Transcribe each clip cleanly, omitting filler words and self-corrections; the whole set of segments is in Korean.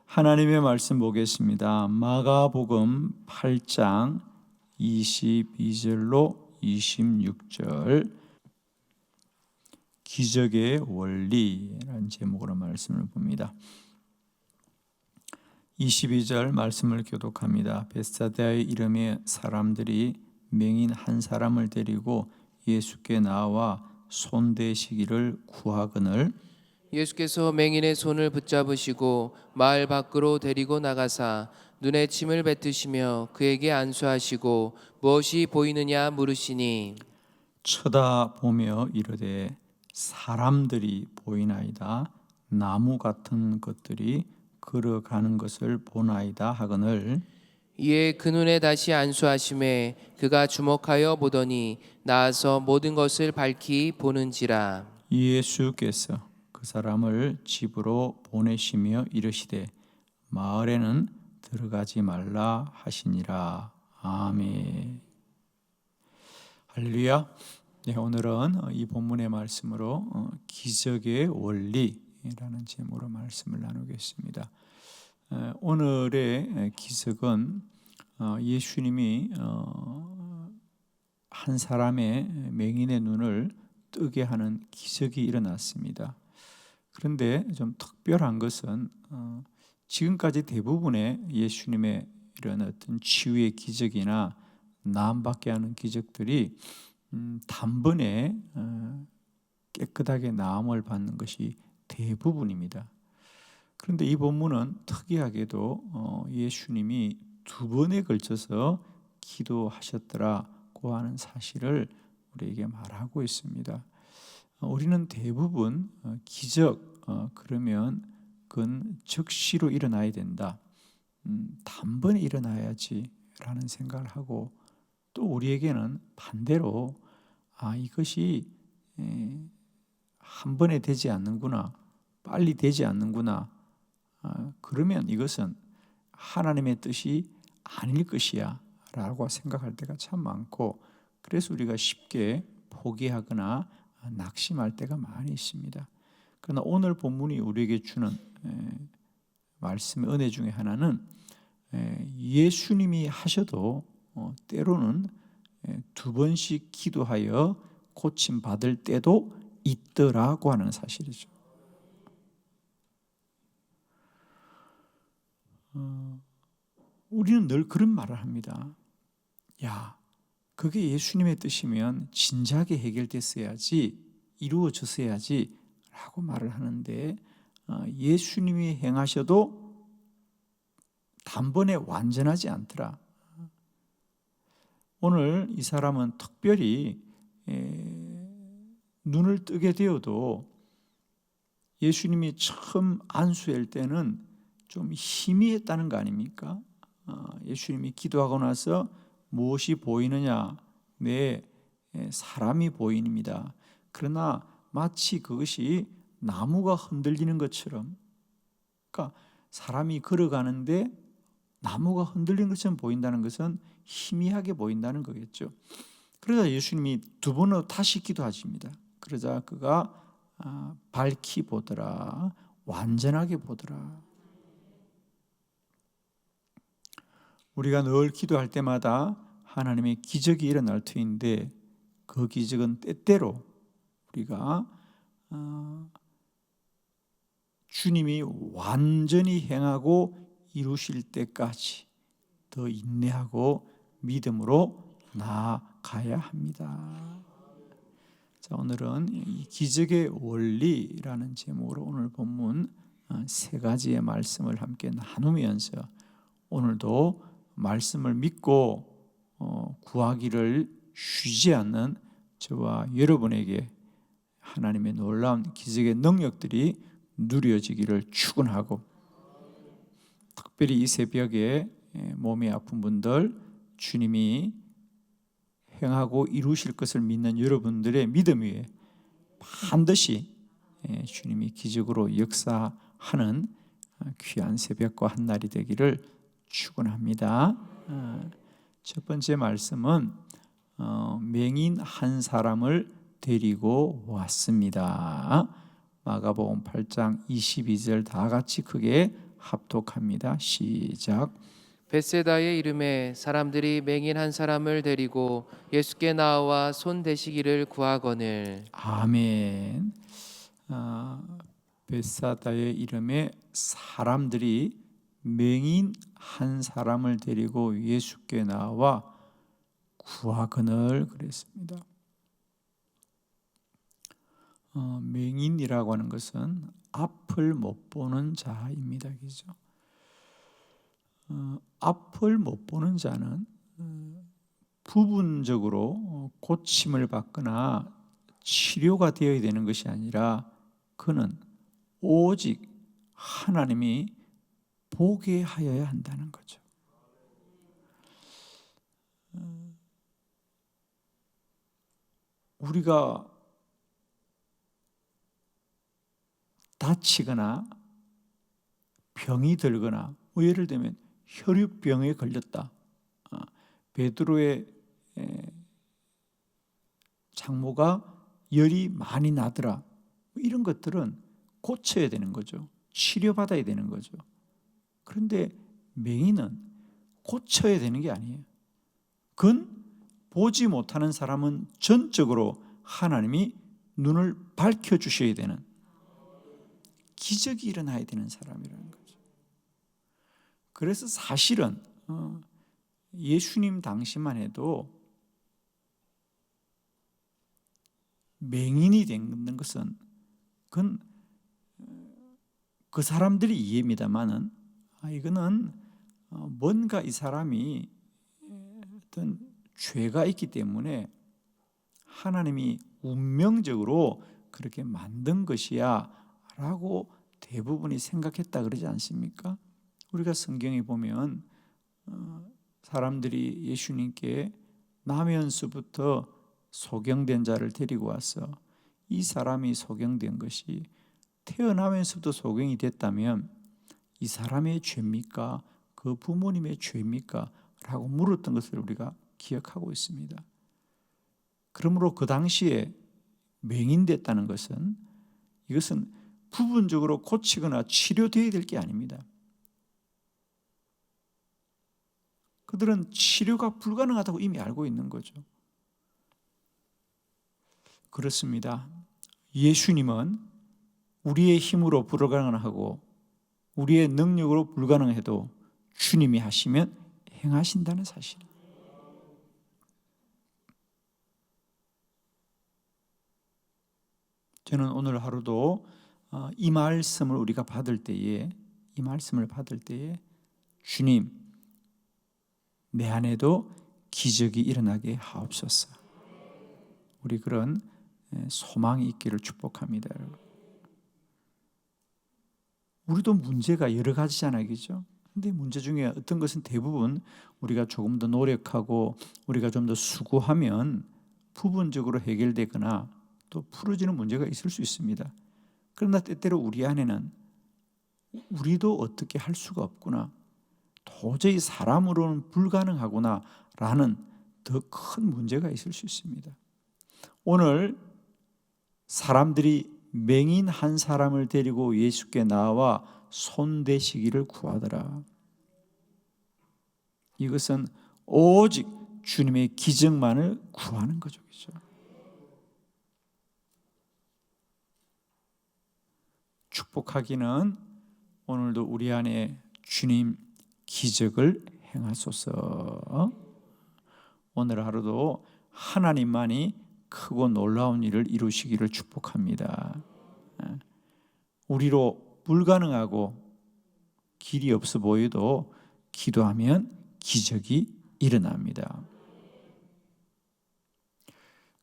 하나님의 말씀 보겠습니다. 마가복음 8장 22절로 26절 기적의 원리라는 제목으로 말씀을 봅니다. 22절 말씀을 교독합니다. 베사다의 이름의 사람들이 맹인 한 사람을 데리고 예수께 나와 손대시기를 구하거늘 예수께서 맹인의 손을 붙잡으시고 마을 밖으로 데리고 나가사 눈에 침을 뱉으시며 그에게 안수하시고 무엇이 보이느냐 물으시니 쳐다보며 이르되 사람들이 보이나이다. 나무 같은 것들이 걸어가는 것을 보나이다 하거늘 이에 그 눈에 다시 안수하심에 그가 주목하여 보더니 나아서 모든 것을 밝히 보는지라. 예수께서 그 사람을 집으로 보내시며 이르시되 마을에는 들어가지 말라 하시니라. 아멘. 할렐루야. 네, 오늘은 이 본문의 말씀으로 기적의 원리라는 제목으로 말씀을 나누겠습니다. 오늘의 기적은 예수님이 한 사람의 맹인의 눈을 뜨게 하는 기적이 일어났습니다. 그런데 좀 특별한 것은 지금까지 대부분의 예수님의 이런 어떤 치유의 기적이나 나음받게 하는 기적들이 단번에 깨끗하게 나음을 받는 것이 대부분입니다. 그런데 이 본문은 특이하게도 예수님이 두 번에 걸쳐서 기도하셨더라고 하는 사실을 우리에게 말하고 있습니다. 우리는 대부분 기적 그러면 그건 즉시로 일어나야 된다. 단번에 일어나야지 라는 생각을 하고 또 우리에게는 반대로 이것이 한 번에 되지 않는구나. 빨리 되지 않는구나. 그러면 이것은 하나님의 뜻이 아닐 것이야 라고 생각할 때가 참 많고 그래서 우리가 쉽게 포기하거나 낙심할 때가 많이 있습니다. 그러나 오늘 본문이 우리에게 주는 말씀의 은혜 중에 하나는 예수님이 하셔도 때로는 두 번씩 기도하여 고침받을 때도 있더라고 하는 사실이죠. 우리는 늘 그런 말을 합니다. 그게 예수님의 뜻이면 진작에 해결됐어야지, 이루어졌어야지 라고 말을 하는데 예수님이 행하셔도 단번에 완전하지 않더라. 오늘 이 사람은 특별히 눈을 뜨게 되어도 예수님이 처음 안수할 때는 좀 희미했다는 거 아닙니까? 예수님이 기도하고 나서 무엇이 보이느냐? 네, 사람이 보입니다. 그러나 마치 그것이 나무가 흔들리는 것처럼, 그러니까 사람이 걸어가는데 나무가 흔들리는 것처럼 보인다는 것은 희미하게 보인다는 거겠죠. 그러자 예수님이 두 번으로 다시 기도하십니다. 그러자 그가 밝히 보더라, 완전하게 보더라. 우리가 늘 기도할 때마다 하나님의 기적이 일어날 터인데 그 기적은 때때로 우리가 주님이 완전히 행하고 이루실 때까지 더 인내하고 믿음으로 나아가야 합니다. 자, 오늘은 이 기적의 원리라는 제목으로 오늘 본문 세 가지의 말씀을 함께 나누면서 오늘도 말씀을 믿고 구하기를 쉬지 않는 저와 여러분에게 하나님의 놀라운 기적의 능력들이 누려지기를 축원하고 특별히 이 새벽에 몸이 아픈 분들 주님이 행하고 이루실 것을 믿는 여러분들의 믿음 위에 반드시 주님이 기적으로 역사하는 귀한 새벽과 한날이 되기를 축원합니다. 첫 번째 말씀은 맹인 한 사람을 데리고 왔습니다. 마가복음 8장 22절 다 같이 크게 합독합니다. 시작. 벳세다의 이름에 사람들이 맹인 한 사람을 데리고 예수께 나와 손 대시기를 구하거늘. 아멘. 벳사다의 이름에 사람들이 맹인 한 사람을 데리고 예수께 나와 구하거늘 그랬습니다. 맹인이라고 하는 것은 앞을 못 보는 자입니다. 그죠? 앞을 못 보는 자는 부분적으로 고침을 받거나 치료가 되어야 되는 것이 아니라 그는 오직 하나님이 보게 하여야 한다는 거죠. 우리가 다치거나 병이 들거나 예를 들면 혈유병에 걸렸다. 베드로의 장모가 열이 많이 나더라. 이런 것들은 고쳐야 되는 거죠. 치료받아야 되는 거죠. 그런데 맹인은 고쳐야 되는 게 아니에요. 그건 보지 못하는 사람은 전적으로 하나님이 눈을 밝혀주셔야 되는, 기적이 일어나야 되는 사람이라는 거죠. 그래서 사실은 예수님 당시만 해도 맹인이 되는 것은 그건 그 사람들이 이해입니다만은 이거는 뭔가 이 사람이 어떤 죄가 있기 때문에 하나님이 운명적으로 그렇게 만든 것이야 라고 대부분이 생각했다 그러지 않습니까? 우리가 성경에 보면 사람들이 예수님께 나면서부터 소경된 자를 데리고 와서 이 사람이 소경된 것이 태어나면서부터 소경이 됐다면 이 사람의 죄입니까? 그 부모님의 죄입니까? 라고 물었던 것을 우리가 기억하고 있습니다. 그러므로 그 당시에 맹인됐다는 것은 이것은 부분적으로 고치거나 치료되어야 될 게 아닙니다. 그들은 치료가 불가능하다고 이미 알고 있는 거죠. 그렇습니다. 예수님은 우리의 힘으로 불가능하고 우리의 능력으로 불가능해도 주님이 하시면 행하신다는 사실. 저는 오늘 하루도 이 말씀을 우리가 받을 때에 주님, 내 안에도 기적이 일어나게 하옵소서. 우리 그런 소망이 있기를 축복합니다. 우리도 문제가 여러 가지잖아요, 그죠? 근데 문제 중에 어떤 것은 대부분 우리가 조금 더 노력하고 우리가 좀 더 수고하면 부분적으로 해결되거나 또 풀어지는 문제가 있을 수 있습니다. 그러나 때때로 우리 안에는 우리도 어떻게 할 수가 없구나, 도저히 사람으로는 불가능하구나 라는 더 큰 문제가 있을 수 있습니다. 오늘 사람들이 맹인 한 사람을 데리고 예수께 나와 손대시기를 구하더라. 이것은 오직 주님의 기적만을 구하는 거죠. 그렇죠? 축복하기는 오늘도 우리 안에 주님 기적을 행하소서. 오늘 하루도 하나님만이 크고 놀라운 일을 이루시기를 축복합니다. 우리로 불가능하고 길이 없어 보여도 기도하면 기적이 일어납니다.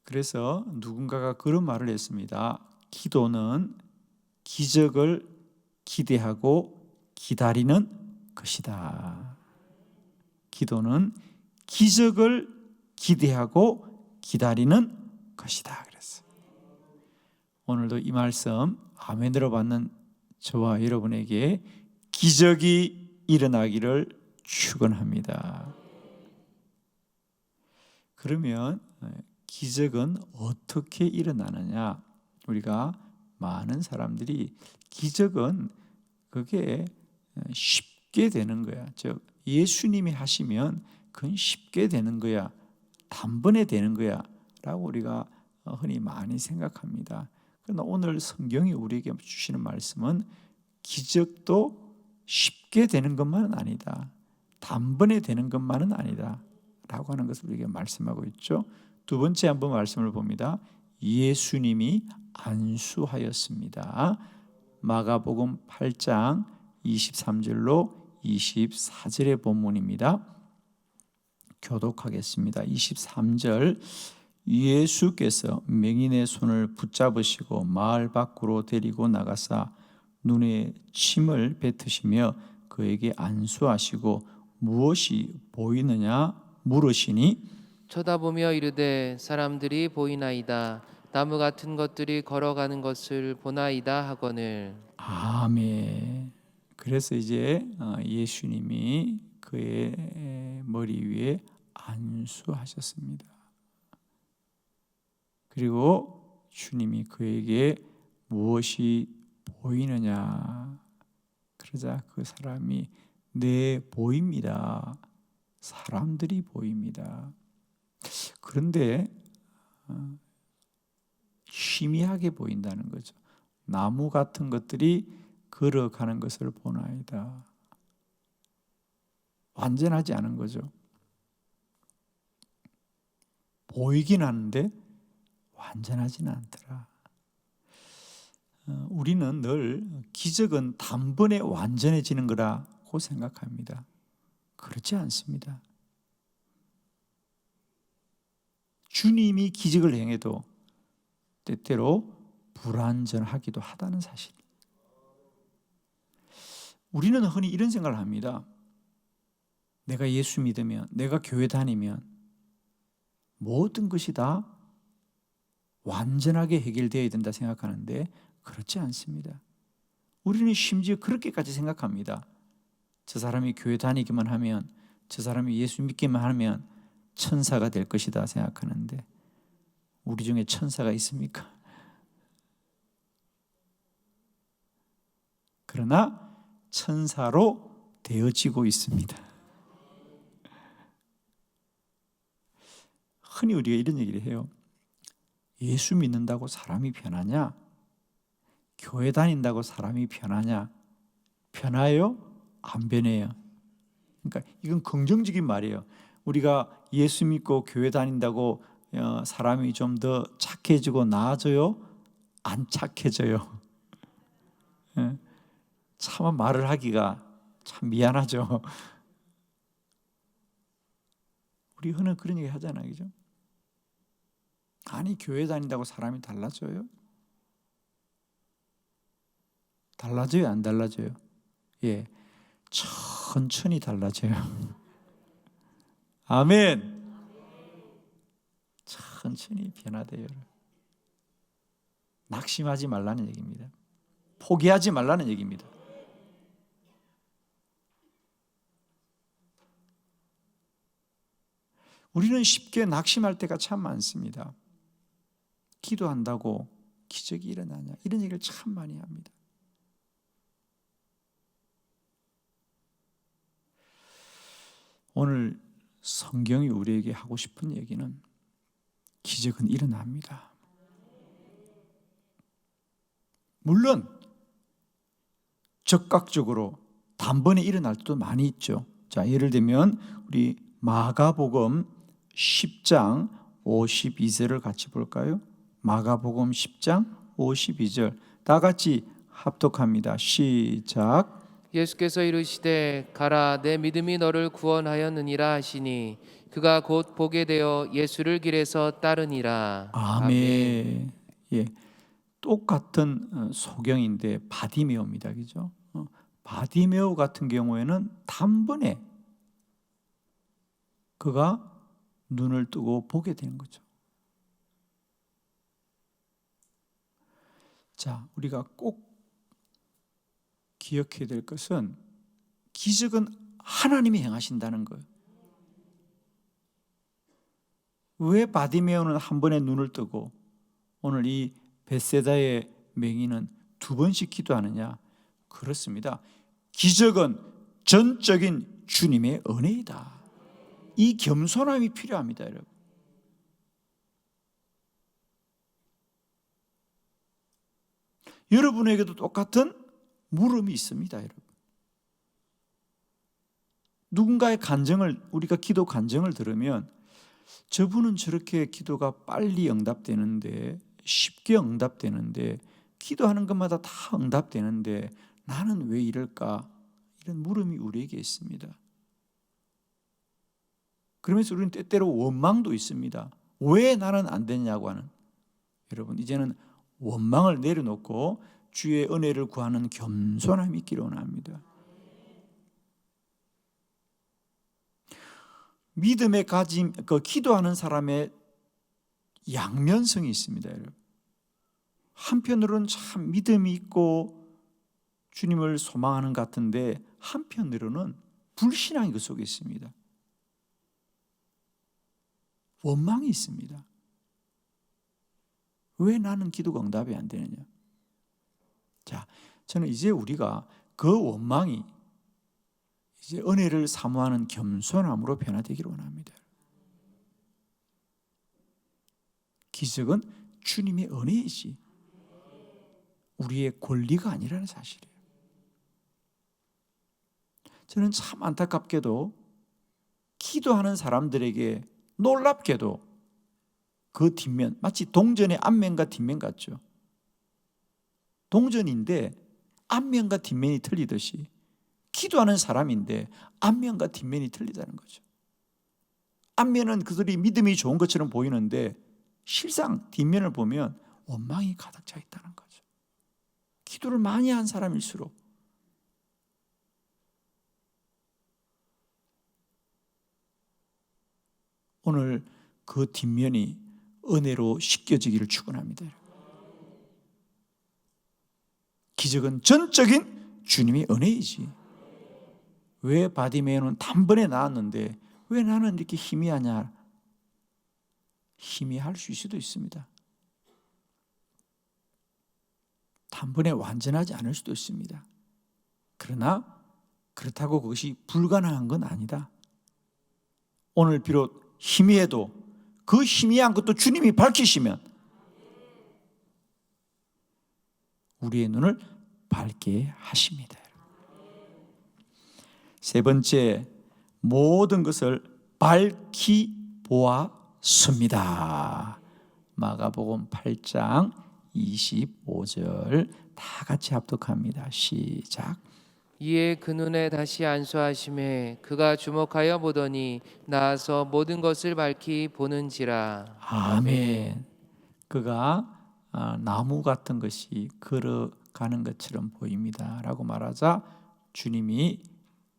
그래서 누군가가 그런 말을 했습니다. 기도는 기적을 기대하고 기다리는 것이다. 기도는 기적을 기대하고 기다리는 것이다. 그랬어요. 오늘도 이 말씀 아멘으로 받는 저와 여러분에게 기적이 일어나기를 축원합니다. 그러면 기적은 어떻게 일어나느냐? 우리가 많은 사람들이 기적은 그게 쉽게 되는 거야. 즉 예수님이 하시면 그건 쉽게 되는 거야. 단번에 되는 거야 라고 우리가 흔히 많이 생각합니다. 그러나 오늘 성경이 우리에게 주시는 말씀은 기적도 쉽게 되는 것만은 아니다. 단번에 되는 것만은 아니다 라고 하는 것을 우리에게 말씀하고 있죠. 두 번째 한번 말씀을 봅니다. 예수님이 안수하였습니다. 마가복음 8장 23절로 24절의 본문입니다. 교독하겠습니다. 23절 예수께서 맹인의 손을 붙잡으시고 마을 밖으로 데리고 나가사 눈에 침을 뱉으시며 그에게 안수하시고 무엇이 보이느냐 물으시니 쳐다보며 이르되 사람들이 보이나이다. 나무 같은 것들이 걸어가는 것을 보나이다 하거늘. 아멘. 그래서 이제 예수님이 그의 머리 위에 안수하셨습니다. 그리고 주님이 그에게 무엇이 보이느냐 그러자 그 사람이 네 보입니다. 사람들이 보입니다. 그런데 희미하게 보인다는 거죠. 나무 같은 것들이 걸어가는 것을 보나이다. 완전하지 않은 거죠. 보이긴 하는데 완전하지는 않더라. 우리는 늘 기적은 단번에 완전해지는 거라고 생각합니다. 그렇지 않습니다. 주님이 기적을 행해도 때때로 불완전하기도 하다는 사실. 우리는 흔히 이런 생각을 합니다. 내가 예수 믿으면, 내가 교회 다니면 모든 것이 다 완전하게 해결되어야 된다 생각하는데 그렇지 않습니다. 우리는 심지어 그렇게까지 생각합니다. 저 사람이 교회 다니기만 하면, 저 사람이 예수 믿기만 하면 천사가 될 것이다 생각하는데 우리 중에 천사가 있습니까? 그러나 천사로 되어지고 있습니다. 흔히 우리가 이런 얘기를 해요. 예수 믿는다고 사람이 변하냐? 교회 다닌다고 사람이 변하냐? 변해요? 안 변해요? 그러니까 이건 긍정적인 말이에요. 우리가 예수 믿고 교회 다닌다고 사람이 좀 더 착해지고 나아져요? 안 착해져요? 참 말을 하기가 참 미안하죠. 우리 흔히 그런 얘기 하잖아요, 그죠? 아니 교회 다닌다고 사람이 달라져요? 달라져요, 안 달라져요? 예, 천천히 달라져요. 아멘. 천천히 변화돼요. 낙심하지 말라는 얘기입니다. 포기하지 말라는 얘기입니다. 우리는 쉽게 낙심할 때가 참 많습니다. 기도한다고 기적이 일어나냐 이런 얘기를 참 많이 합니다. 오늘 성경이 우리에게 하고 싶은 얘기는 기적은 일어납니다. 물론 즉각적으로 단번에 일어날 때도 많이 있죠. 자, 예를 들면 우리 마가복음 10장 52절을 같이 볼까요? 마가복음 10장 52절 다 같이 합독합니다. 시작. 예수께서 이르시되 가라 내 믿음이 너를 구원하였느니라 하시니 그가 곧 보게 되어 예수를 길에서 따르니라. 아멘. 예, 똑같은 소경인데 바디메오입니다, 그죠? 바디메오 같은 경우에는 단번에 그가 눈을 뜨고 보게 되는 거죠. 자, 우리가 꼭 기억해야 될 것은 기적은 하나님이 행하신다는 거예요. 왜 바디메오는 한 번에 눈을 뜨고 오늘 이 벳세다의 맹인은 두 번씩 기도하느냐? 그렇습니다. 기적은 전적인 주님의 은혜이다. 이 겸손함이 필요합니다, 여러분. 여러분에게도 똑같은 물음이 있습니다, 여러분. 누군가의 간증을, 우리가 기도 간증을 들으면 저분은 저렇게 기도가 빨리 응답되는데, 쉽게 응답되는데, 기도하는 것마다 다 응답되는데 나는 왜 이럴까? 이런 물음이 우리에게 있습니다. 그러면서 우리는 때때로 원망도 있습니다. 왜 나는 안 되냐고 하는. 여러분, 이제는 원망을 내려놓고 주의 은혜를 구하는 겸손함이 있기를 원합니다. 믿음에 가진 기도하는 사람의 양면성이 있습니다, 여러분. 한편으로는 참 믿음이 있고 주님을 소망하는 것 같은데 한편으로는 불신앙이 그 속에 있습니다. 원망이 있습니다. 왜 나는 기도가 응답이 안 되느냐? 자, 저는 이제 우리가 그 원망이 이제 은혜를 사모하는 겸손함으로 변화되기를 원합니다. 기적은 주님의 은혜이지 우리의 권리가 아니라는 사실이에요. 저는 참 안타깝게도 기도하는 사람들에게 놀랍게도 그 뒷면, 마치 동전의 앞면과 뒷면 같죠. 동전인데 앞면과 뒷면이 틀리듯이 기도하는 사람인데 앞면과 뒷면이 틀리다는 거죠. 앞면은 그들이 믿음이 좋은 것처럼 보이는데 실상 뒷면을 보면 원망이 가득 차 있다는 거죠. 기도를 많이 한 사람일수록 오늘 그 뒷면이 은혜로 씻겨지기를 축원합니다. 기적은 전적인 주님의 은혜이지. 왜 바디메오는 단번에 나았는데 왜 나는 이렇게 희미하냐? 희미할 수도 있습니다. 단번에 완전하지 않을 수도 있습니다. 그러나 그렇다고 그것이 불가능한 건 아니다. 오늘 비록 희미해도 그 희미한 것도 주님이 밝히시면 우리의 눈을 밝게 하십니다. 세 번째, 모든 것을 밝히 보았습니다. 마가복음 8장 25절 다 같이 합독합니다. 시작. 이에 그 눈에 다시 안수하심에 그가 주목하여 보더니 나아서 모든 것을 밝히 보는지라. 아멘. 그가 나무 같은 것이 걸어가는 것처럼 보입니다 라고 말하자 주님이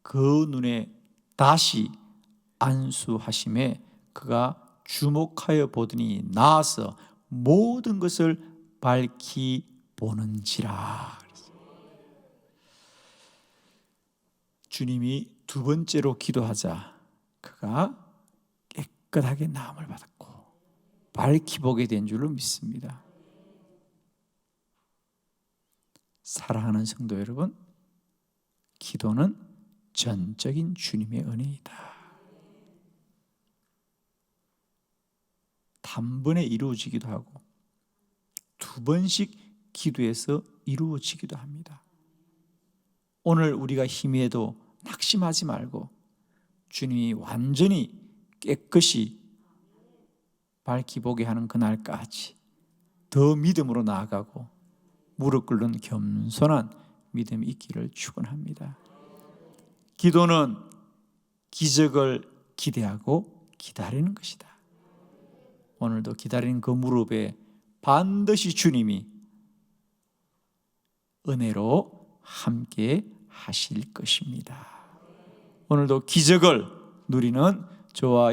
그 눈에 다시 안수하심에 그가 주목하여 보더니 나아서 모든 것을 밝히 보는지라. 주님이 두 번째로 기도하자 그가 깨끗하게 나음을 받았고 밝히 보게 된 줄로 믿습니다. 사랑하는 성도 여러분, 기도는 전적인 주님의 은혜이다. 단번에 이루어지기도 하고 두 번씩 기도해서 이루어지기도 합니다. 오늘 우리가 희미해도 낙심하지 말고 주님이 완전히 깨끗이 밝히 보게 하는 그날까지 더 믿음으로 나아가고 무릎 꿇는 겸손한 믿음이 있기를 축원합니다. 기도는 기적을 기대하고 기다리는 것이다. 오늘도 기다리는 그 무릎에 반드시 주님이 은혜로 함께 하실 것입니다. 오늘도 기적을 누리는 저와